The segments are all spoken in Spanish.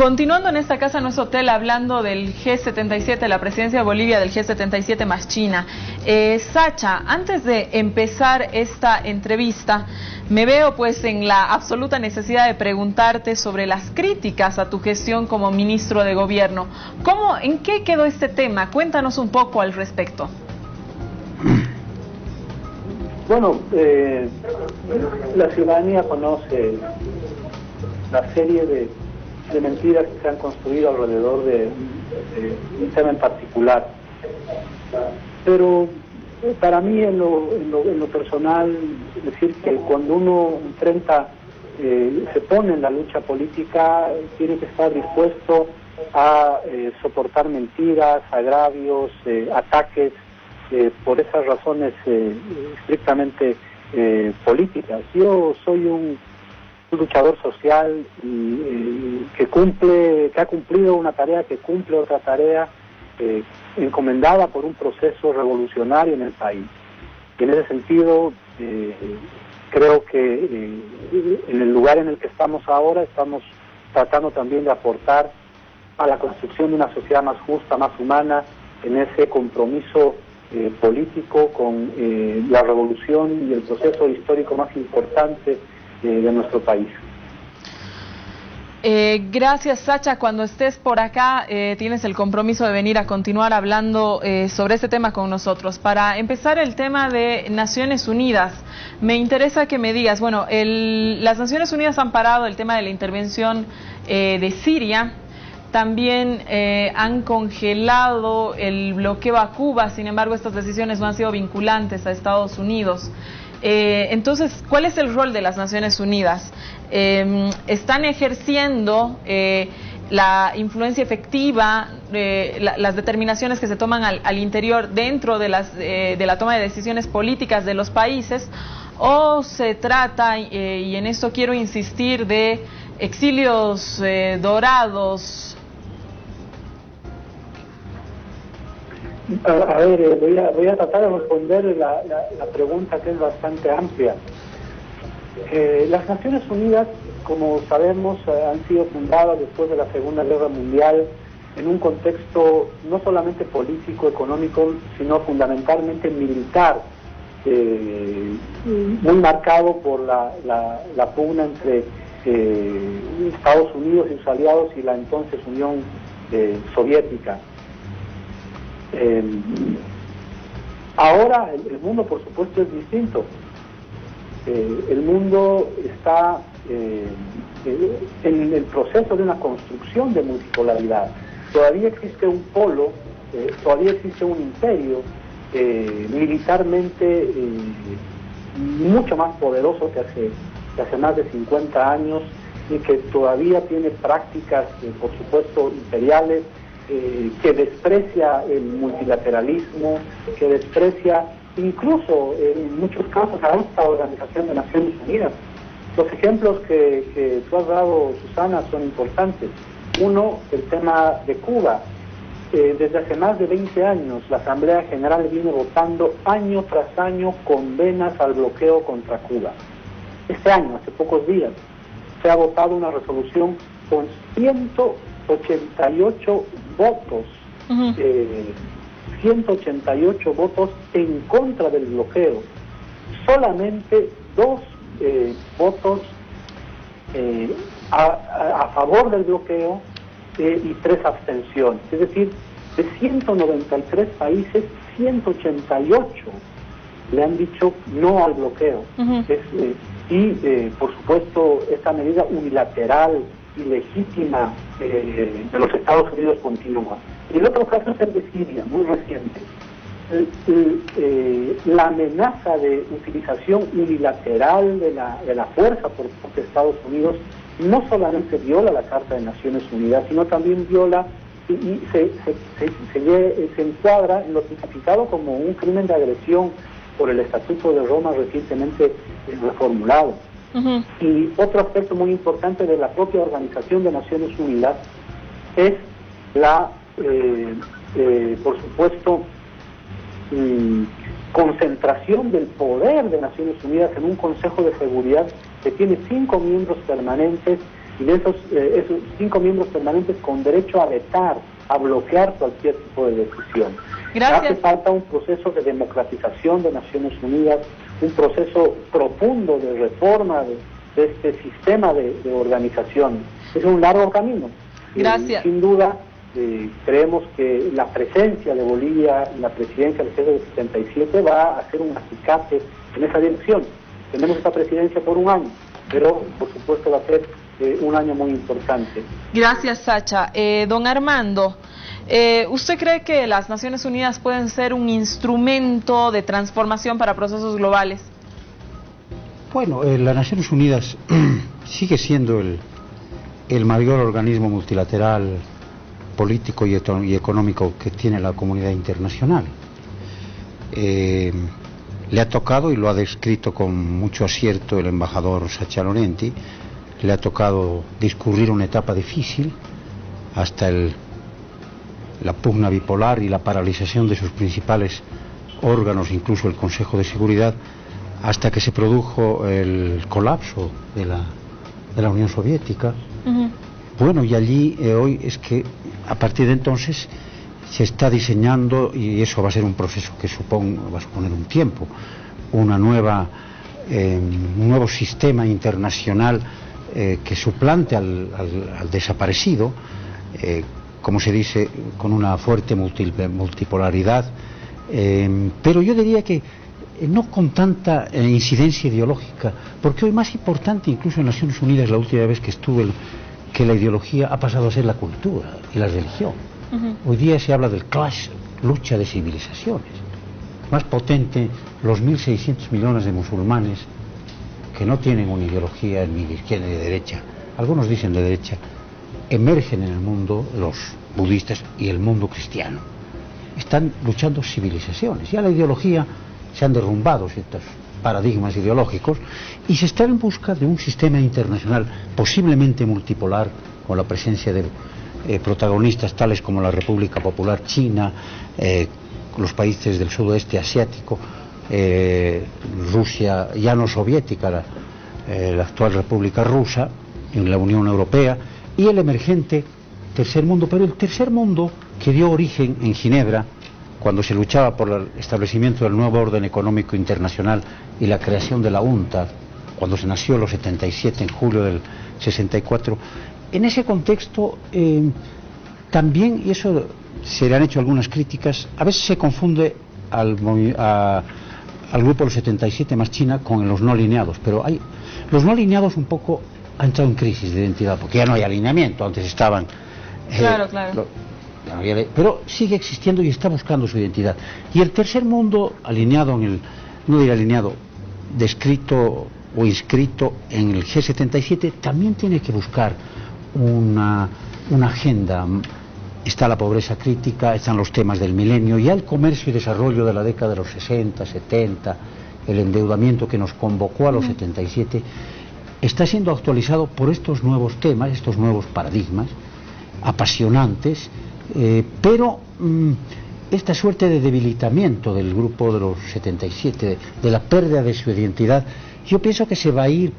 Continuando en esta casa, no es hotel, hablando del G77, la presidencia de Bolivia del G77 más China. Sacha, antes de empezar esta entrevista, me veo pues en la absoluta necesidad de preguntarte sobre las críticas a tu gestión como ministro de gobierno. ¿En qué quedó este tema? Cuéntanos un poco al respecto. Bueno, la ciudadanía conoce la serie de mentiras que se han construido alrededor de un tema en particular. Pero para mí, en lo personal, decir que cuando uno se pone en la lucha política, tiene que estar dispuesto a soportar mentiras, agravios, ataques, por esas razones estrictamente políticas. Yo soy un luchador social que ha cumplido una tarea, que cumple otra tarea encomendada por un proceso revolucionario en el país. Y en ese sentido, creo que en el lugar en el que estamos ahora, estamos tratando también de aportar a la construcción de una sociedad más justa, más humana, en ese compromiso político con la revolución y el proceso histórico más importante de nuestro país. Gracias, Sacha. Cuando estés por acá, tienes el compromiso de venir a continuar hablando sobre este tema con nosotros. Para empezar, el tema de Naciones Unidas. Me interesa que me digas, bueno, las Naciones Unidas han parado el tema de la intervención de Siria. También han congelado el bloqueo a Cuba. Sin embargo, estas decisiones no han sido vinculantes a Estados Unidos. Entonces, ¿cuál es el rol de las Naciones Unidas? ¿Están ejerciendo la influencia efectiva, las determinaciones que se toman al interior dentro de la toma de decisiones políticas de los países? ¿O se trata, y en esto quiero insistir, de exilios dorados? A ver, voy a tratar de responder la pregunta, que es bastante amplia. Las Naciones Unidas, como sabemos, han sido fundadas después de la Segunda Guerra Mundial en un contexto no solamente político, económico, sino fundamentalmente militar, muy marcado por la pugna entre Estados Unidos y sus aliados y la entonces Unión Soviética. Ahora el mundo, por supuesto, es distinto. El mundo está en el proceso de una construcción de multipolaridad. Todavía existe un polo, todavía existe un imperio militarmente mucho más poderoso que hace más de 50 años y que todavía tiene prácticas, por supuesto, imperiales, que desprecia el multilateralismo, que desprecia incluso en muchos casos a esta Organización de Naciones Unidas. Los ejemplos que tú has dado, Susana, son importantes. Uno, el tema de Cuba. Desde hace más de 20 años la Asamblea General viene votando año tras año condenas al bloqueo contra Cuba. Este año, hace pocos días, se ha votado una resolución con 188 votos, 188 votos en contra del bloqueo, solamente 2 votos a favor del bloqueo y 3 abstenciones. Es decir, de 193 países, 188 le han dicho no al bloqueo. Por supuesto, esta medida unilateral, ilegítima de los Estados Unidos continúa. Y el otro caso es el de Siria, muy reciente. La amenaza de utilización unilateral de la fuerza por parte de Estados Unidos no solamente viola la Carta de Naciones Unidas, sino también viola y se encuadra en lo tipificado como un crimen de agresión por el Estatuto de Roma recientemente reformulado. Y otro aspecto muy importante de la propia Organización de Naciones Unidas es la, por supuesto, concentración del poder de Naciones Unidas en un Consejo de Seguridad que tiene 5 miembros permanentes y de esos 5 miembros permanentes con derecho a vetar, a bloquear cualquier tipo de decisión. Gracias. Hace falta un proceso de democratización de Naciones Unidas, un proceso profundo de reforma de este sistema de organización. Es un largo camino. Gracias. Sin duda, creemos que la presencia de Bolivia en la presidencia del G77 va a ser un acicate en esa dirección. Tenemos esta presidencia por un año, pero por supuesto va a ser un año muy importante. Gracias, Sacha. Don Armando, ¿usted cree que las Naciones Unidas pueden ser un instrumento de transformación para procesos globales? Bueno, las Naciones Unidas sigue siendo el mayor organismo multilateral político y económico que tiene la comunidad internacional. Le ha tocado, y lo ha descrito con mucho acierto el embajador Sacha Laurenti, le ha tocado discurrir una etapa difícil hasta la pugna bipolar y la paralización de sus principales órganos, incluso el Consejo de Seguridad, hasta que se produjo el colapso de la Unión Soviética. Bueno, y allí hoy es que a partir de entonces se está diseñando, y eso va a ser un proceso que va a suponer un tiempo, un nuevo sistema internacional que suplante al desaparecido, como se dice, con una fuerte multipolaridad, pero yo diría que no con tanta incidencia ideológica, porque hoy más importante incluso en Naciones Unidas, la última vez que estuve, que la ideología ha pasado a ser la cultura y la religión. Hoy día se habla del clash, lucha de civilizaciones. Más potente, los 1.600 millones de musulmanes que no tienen una ideología ni de izquierda ni de derecha, algunos dicen de derecha, emergen en el mundo, los budistas y el mundo cristiano. Están luchando civilizaciones. Ya la ideología, se han derrumbado ciertos paradigmas ideológicos y se está en busca de un sistema internacional posiblemente multipolar, con la presencia de protagonistas tales como la República Popular China, los países del sudoeste asiático, Rusia ya no soviética, la actual República Rusa, en la Unión Europea, y el emergente tercer mundo. Pero el tercer mundo, que dio origen en Ginebra cuando se luchaba por el establecimiento del nuevo orden económico internacional y la creación de la UNTAD, cuando se nació en los 77, en julio del 64, en ese contexto también, y eso se le han hecho algunas críticas, a veces se confunde al grupo de los 77 más China con los no alineados, pero los no alineados un poco han entrado en crisis de identidad, porque ya no hay alineamiento, antes estaban... Claro. Pero sigue existiendo y está buscando su identidad. Y el tercer mundo, alineado no diré alineado, descrito o inscrito en el G77, también tiene que buscar una agenda. Está la pobreza crítica, están los temas del milenio, ya el comercio y desarrollo de la década de los 60, 70, el endeudamiento que nos convocó a los 77, está siendo actualizado por estos nuevos temas, estos nuevos paradigmas apasionantes, pero esta suerte de debilitamiento del grupo de los 77, de la pérdida de su identidad, yo pienso que se va a ir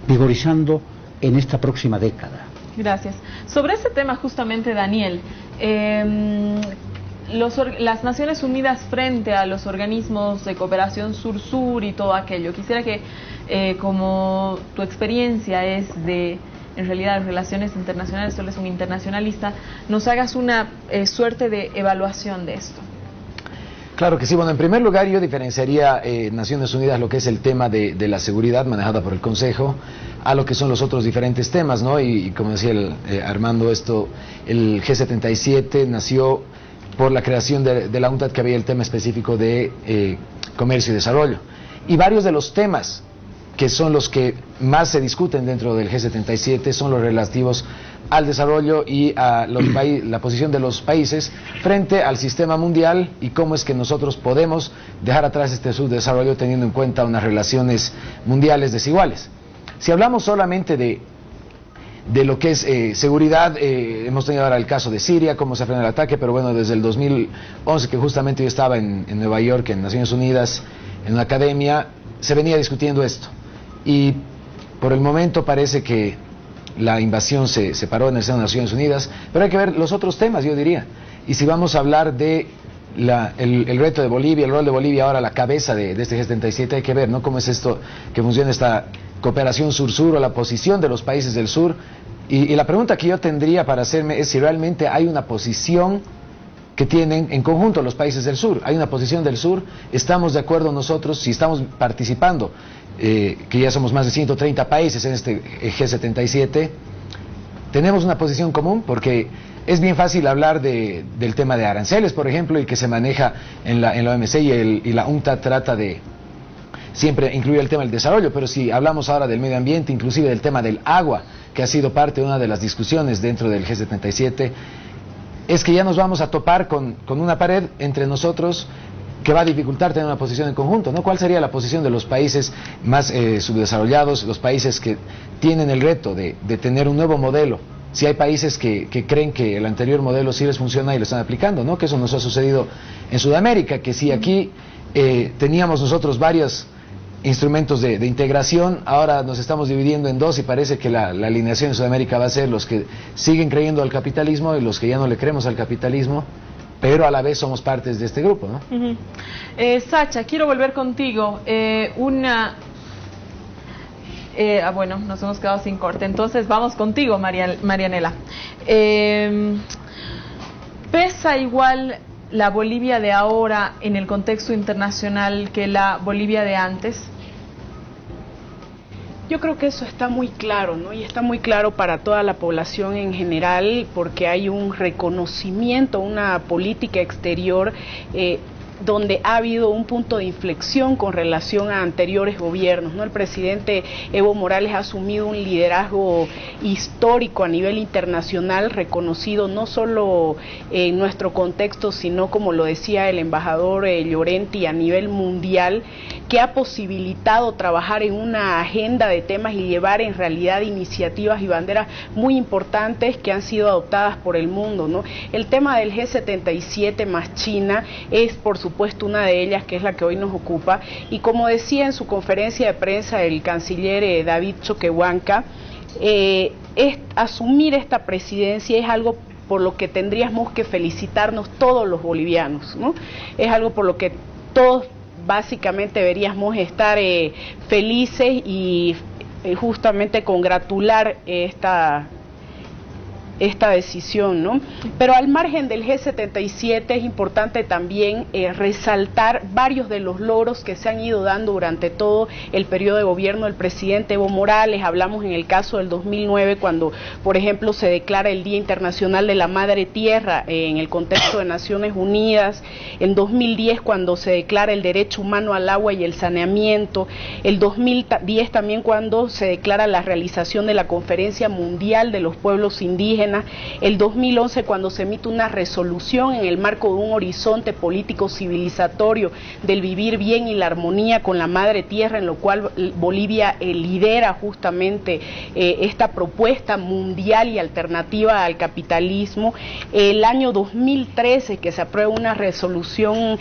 vigorizando en esta próxima década. Gracias. Sobre ese tema justamente, Daniel, las Naciones Unidas frente a los organismos de cooperación sur-sur y todo aquello, quisiera que, como tu experiencia es en realidad de relaciones internacionales, tú eres un internacionalista, nos hagas una suerte de evaluación de esto. Claro que sí. Bueno, en primer lugar yo diferenciaría Naciones Unidas, lo que es el tema de la seguridad manejada por el Consejo, a lo que son los otros diferentes temas, ¿no? Y como decía Armando, el G77 nació por la creación de la UNTAD, que había el tema específico de comercio y desarrollo. Y varios de los temas que son los que más se discuten dentro del G77 son los relativos al desarrollo y a la posición de los países frente al sistema mundial y cómo es que nosotros podemos dejar atrás este subdesarrollo teniendo en cuenta unas relaciones mundiales desiguales. Si hablamos solamente de lo que es seguridad, hemos tenido ahora el caso de Siria, cómo se frena el ataque, pero bueno, desde el 2011, que justamente yo estaba en Nueva York, en Naciones Unidas, en una academia, se venía discutiendo esto. Y por el momento parece que la invasión se paró en el seno de Naciones Unidas, pero hay que ver los otros temas, yo diría. Y si vamos a hablar de el reto de Bolivia, el rol de Bolivia ahora a la cabeza de este G77, hay que ver, ¿no?, cómo es esto que funciona esta cooperación sur-sur o la posición de los países del sur. Y la pregunta que yo tendría para hacerme es si realmente hay una posición que tienen en conjunto los países del sur. Hay una posición del sur, estamos de acuerdo nosotros, si estamos participando, que ya somos más de 130 países en este G77, tenemos una posición común, porque es bien fácil hablar del tema de aranceles, por ejemplo, y que se maneja en la OMC y la UNCTAD trata de siempre incluir el tema del desarrollo, pero si hablamos ahora del medio ambiente, inclusive del tema del agua, que ha sido parte de una de las discusiones dentro del G77, es que ya nos vamos a topar con una pared entre nosotros que va a dificultar tener una posición en conjunto, ¿no? ¿Cuál sería la posición de los países más subdesarrollados, los países que tienen el reto de tener un nuevo modelo? Si hay países que creen que el anterior modelo sí les funciona y lo están aplicando, ¿no? Que eso nos ha sucedido en Sudamérica, que si aquí teníamos nosotros varios instrumentos de integración, ahora nos estamos dividiendo en dos y parece que la alineación en Sudamérica va a ser los que siguen creyendo al capitalismo y los que ya no le creemos al capitalismo, pero a la vez somos partes de este grupo, ¿no? Sacha, quiero volver contigo. Bueno, nos hemos quedado sin corte, entonces vamos contigo, Marianela. ¿Pesa igual la Bolivia de ahora en el contexto internacional que la Bolivia de antes? Yo creo que eso está muy claro, ¿no? Y está muy claro para toda la población en general, porque hay un reconocimiento, una política exterior donde ha habido un punto de inflexión con relación a anteriores gobiernos, ¿no? El presidente Evo Morales ha asumido un liderazgo histórico a nivel internacional, reconocido no solo en nuestro contexto, sino, como lo decía el embajador Llorenti, a nivel mundial, que ha posibilitado trabajar en una agenda de temas y llevar en realidad iniciativas y banderas muy importantes que han sido adoptadas por el mundo, ¿no? El tema del G77 más China es, por supuesto, una de ellas, que es la que hoy nos ocupa, y como decía en su conferencia de prensa el canciller David Choquehuanca, asumir esta presidencia es algo por lo que tendríamos que felicitarnos todos los bolivianos, ¿no? Es algo por lo que todos básicamente deberíamos estar felices y justamente congratular esta decisión, ¿no? Pero al margen del G77 es importante también resaltar varios de los logros que se han ido dando durante todo el periodo de gobierno del presidente Evo Morales. Hablamos en el caso del 2009, cuando, por ejemplo, se declara el Día Internacional de la Madre Tierra en el contexto de Naciones Unidas. En 2010, cuando se declara el derecho humano al agua y el saneamiento. El 2010 también, cuando se declara la realización de la Conferencia Mundial de los Pueblos Indígenas. El 2011, cuando se emite una resolución en el marco de un horizonte político civilizatorio del vivir bien y la armonía con la madre tierra, en lo cual Bolivia lidera justamente esta propuesta mundial y alternativa al capitalismo. El año 2013, que se aprueba una resolución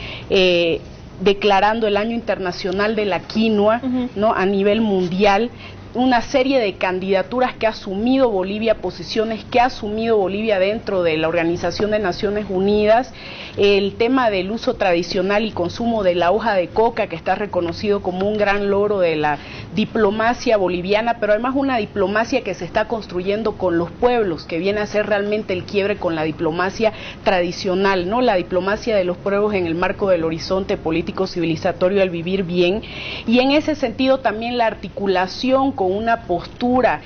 declarando el Año Internacional de la Quinoa, ¿no?, a nivel mundial. Una serie de candidaturas que ha asumido Bolivia, posiciones que ha asumido Bolivia dentro de la Organización de Naciones Unidas, el tema del uso tradicional y consumo de la hoja de coca, que está reconocido como un gran logro de la diplomacia boliviana, pero además una diplomacia que se está construyendo con los pueblos, que viene a ser realmente el quiebre con la diplomacia tradicional, ¿no? La diplomacia de los pueblos en el marco del horizonte político civilizatorio al vivir bien, y en ese sentido también la articulación con una postura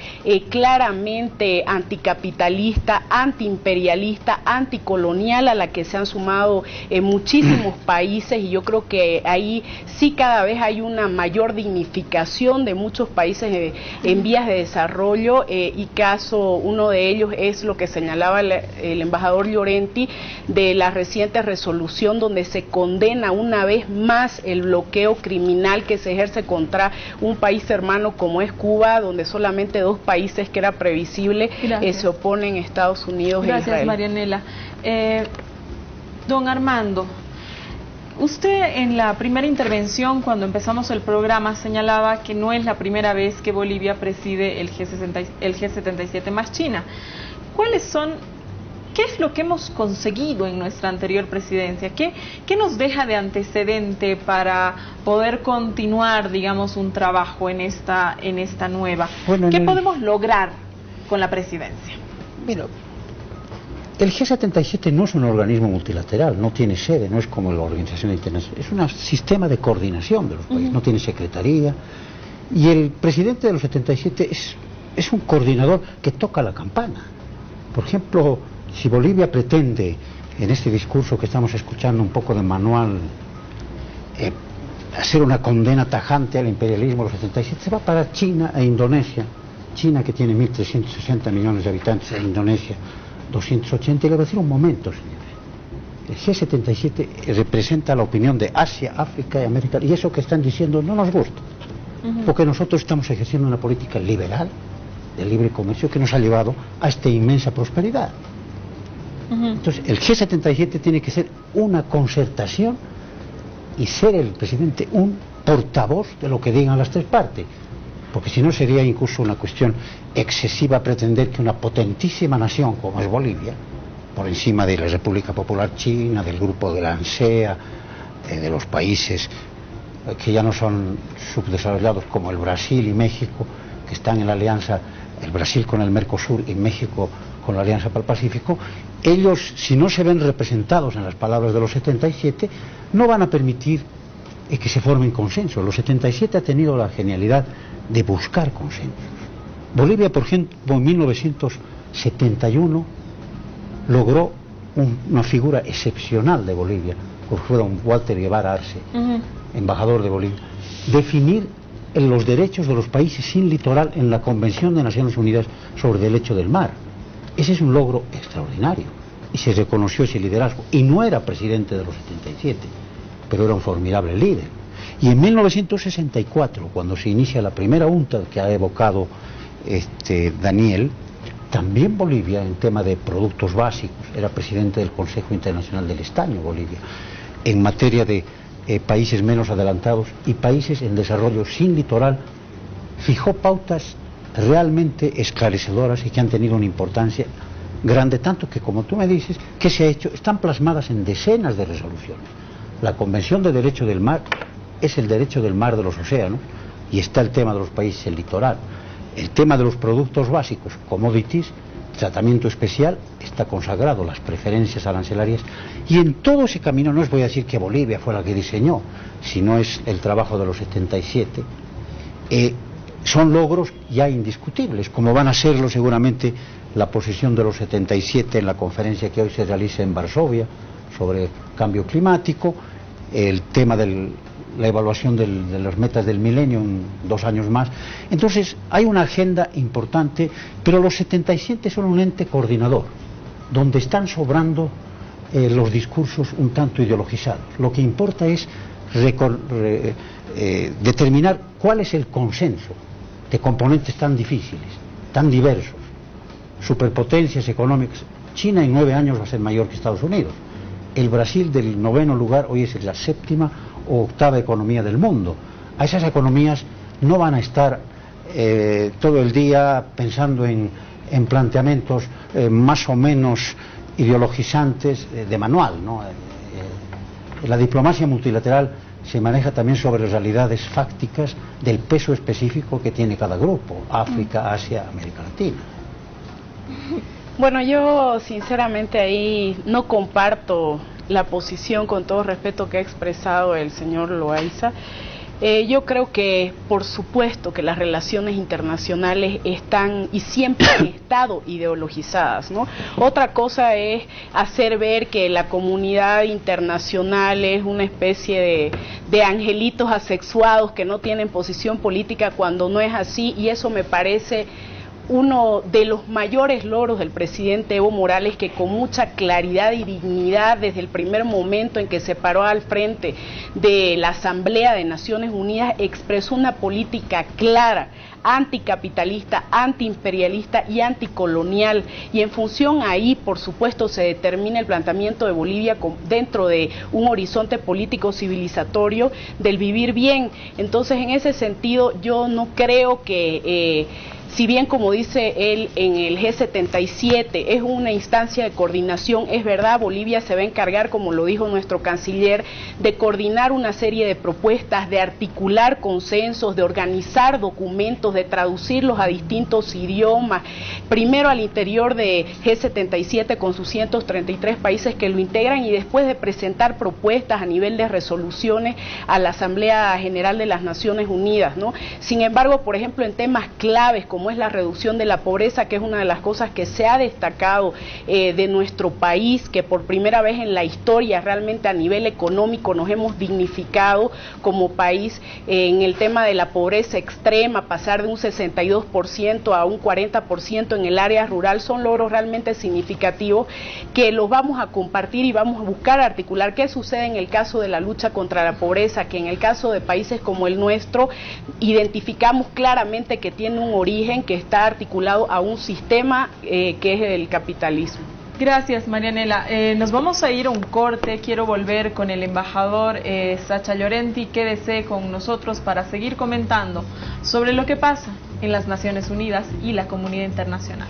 claramente anticapitalista, antiimperialista, anticolonial, a la que se han sumado muchísimos países, y yo creo que ahí sí cada vez hay una mayor dignificación de muchos países en vías de desarrollo, y uno de ellos es lo que señalaba el embajador Llorenti, de la reciente resolución donde se condena una vez más el bloqueo criminal que se ejerce contra un país hermano como es Cuba, donde solamente dos países, que era previsible, se oponen, Estados Unidos e Israel. Gracias, Marianela. Don Armando, Usted en la primera intervención, cuando empezamos el programa, señalaba que no es la primera vez que Bolivia preside el G77 más China. ¿Qué es lo que hemos conseguido en nuestra anterior presidencia? ¿Qué nos deja de antecedente para poder continuar, digamos, un trabajo en esta nueva? Bueno, ¿qué podemos lograr con la presidencia? Mira, el G77 no es un organismo multilateral, no tiene sede, no es como la Organización Internacional, es un sistema de coordinación de los países, no tiene secretaría, y el presidente de los 77 es un coordinador que toca la campana. Por ejemplo, si Bolivia pretende, en este discurso que estamos escuchando un poco de manual, hacer una condena tajante al imperialismo de los 77, se va para China e Indonesia. China, que tiene 1.360 millones de habitantes, e Indonesia 280, y le va a decir: un momento, señores, el G77 representa la opinión de Asia, África y América, y eso que están diciendo no nos gusta, porque nosotros estamos ejerciendo una política liberal de libre comercio que nos ha llevado a esta inmensa prosperidad. Entonces el G77 tiene que ser una concertación y ser el presidente un portavoz de lo que digan las tres partes, porque si no sería incluso una cuestión excesiva pretender que una potentísima nación como es Bolivia, por encima de la República Popular China, del grupo de la ANSEA, de los países que ya no son subdesarrollados como el Brasil y México, que están en la alianza, el Brasil con el Mercosur y México con la Alianza para el Pacífico, ellos, si no se ven representados en las palabras de los 77, no van a permitir que se formen consensos. Los 77 ha tenido la genialidad de buscar consensos. Bolivia, por ejemplo, en 1971 logró una figura excepcional de Bolivia, que fue don Walter Guevara Arce, embajador de Bolivia, definir los derechos de los países sin litoral en la Convención de Naciones Unidas sobre el Derecho del Mar. Ese es un logro extraordinario y se reconoció ese liderazgo, y no era presidente de los 77, pero era un formidable líder. Y en 1964, cuando se inicia la primera UNCTAD que ha evocado Daniel, también Bolivia, en tema de productos básicos, era presidente del Consejo Internacional del Estaño, Bolivia, en materia de países menos adelantados y países en desarrollo sin litoral, fijó pautas realmente esclarecedoras y que han tenido una importancia grande, tanto que, como tú me dices, ¿qué se ha hecho? Están plasmadas en decenas de resoluciones. La Convención de Derecho del Mar es el derecho del mar, de los océanos, y está el tema de los países en litoral. El tema de los productos básicos, commodities, tratamiento especial, está consagrado, las preferencias arancelarias, y en todo ese camino, no os voy a decir que Bolivia fue la que diseñó, sino es el trabajo de los 77, son logros ya indiscutibles, como van a serlo seguramente la posición de los 77 en la conferencia que hoy se realiza en Varsovia sobre cambio climático, el tema de la evaluación de las metas del milenio en 2 años más. Entonces hay una agenda importante, pero los 77 son un ente coordinador, donde están sobrando los discursos un tanto ideologizados. Lo que importa es determinar cuál es el consenso de componentes tan difíciles, tan diversos, superpotencias económicas. China en 9 años va a ser mayor que Estados Unidos. El Brasil, del 9º lugar, hoy es la 7ª o 8ª economía del mundo. A esas economías no van a estar todo el día pensando en planteamientos más o menos ideologizantes de manual, ¿no? La diplomacia multilateral se maneja también sobre realidades fácticas del peso específico que tiene cada grupo: África, Asia, América Latina. Bueno, yo sinceramente ahí no comparto la posición, con todo respeto, que ha expresado el señor Loaiza. Yo creo que, por supuesto, que las relaciones internacionales están y siempre han estado ideologizadas, ¿no? Otra cosa es hacer ver que la comunidad internacional es una especie de angelitos asexuados que no tienen posición política, cuando no es así, y eso me parece uno de los mayores logros del presidente Evo Morales, que con mucha claridad y dignidad desde el primer momento en que se paró al frente de la Asamblea de Naciones Unidas expresó una política clara, anticapitalista, antiimperialista y anticolonial, y en función ahí, por supuesto, se determina el planteamiento de Bolivia dentro de un horizonte político civilizatorio del vivir bien. Entonces, en ese sentido, yo no creo que si bien, como dice él, en el G77 es una instancia de coordinación, es verdad, Bolivia se va a encargar, como lo dijo nuestro canciller, de coordinar una serie de propuestas, de articular consensos, de organizar documentos, de traducirlos a distintos idiomas, primero al interior de G77 con sus 133 países que lo integran, y después de presentar propuestas a nivel de resoluciones a la Asamblea General de las Naciones Unidas, ¿no? Sin embargo, por ejemplo, en temas claves como es la reducción de la pobreza, que es una de las cosas que se ha destacado de nuestro país, que por primera vez en la historia realmente a nivel económico nos hemos dignificado como país en el tema de la pobreza extrema, pasar de un 62% a un 40% en el área rural, son logros realmente significativos que los vamos a compartir y vamos a buscar articular. ¿Qué sucede en el caso de la lucha contra la pobreza? Que en el caso de países como el nuestro identificamos claramente que tiene un origen que está articulado a un sistema que es el capitalismo. Gracias, Marianela. Nos vamos a ir a un corte. Quiero volver con el embajador Sacha Llorenti. Quédese con nosotros para seguir comentando sobre lo que pasa en las Naciones Unidas y la comunidad internacional.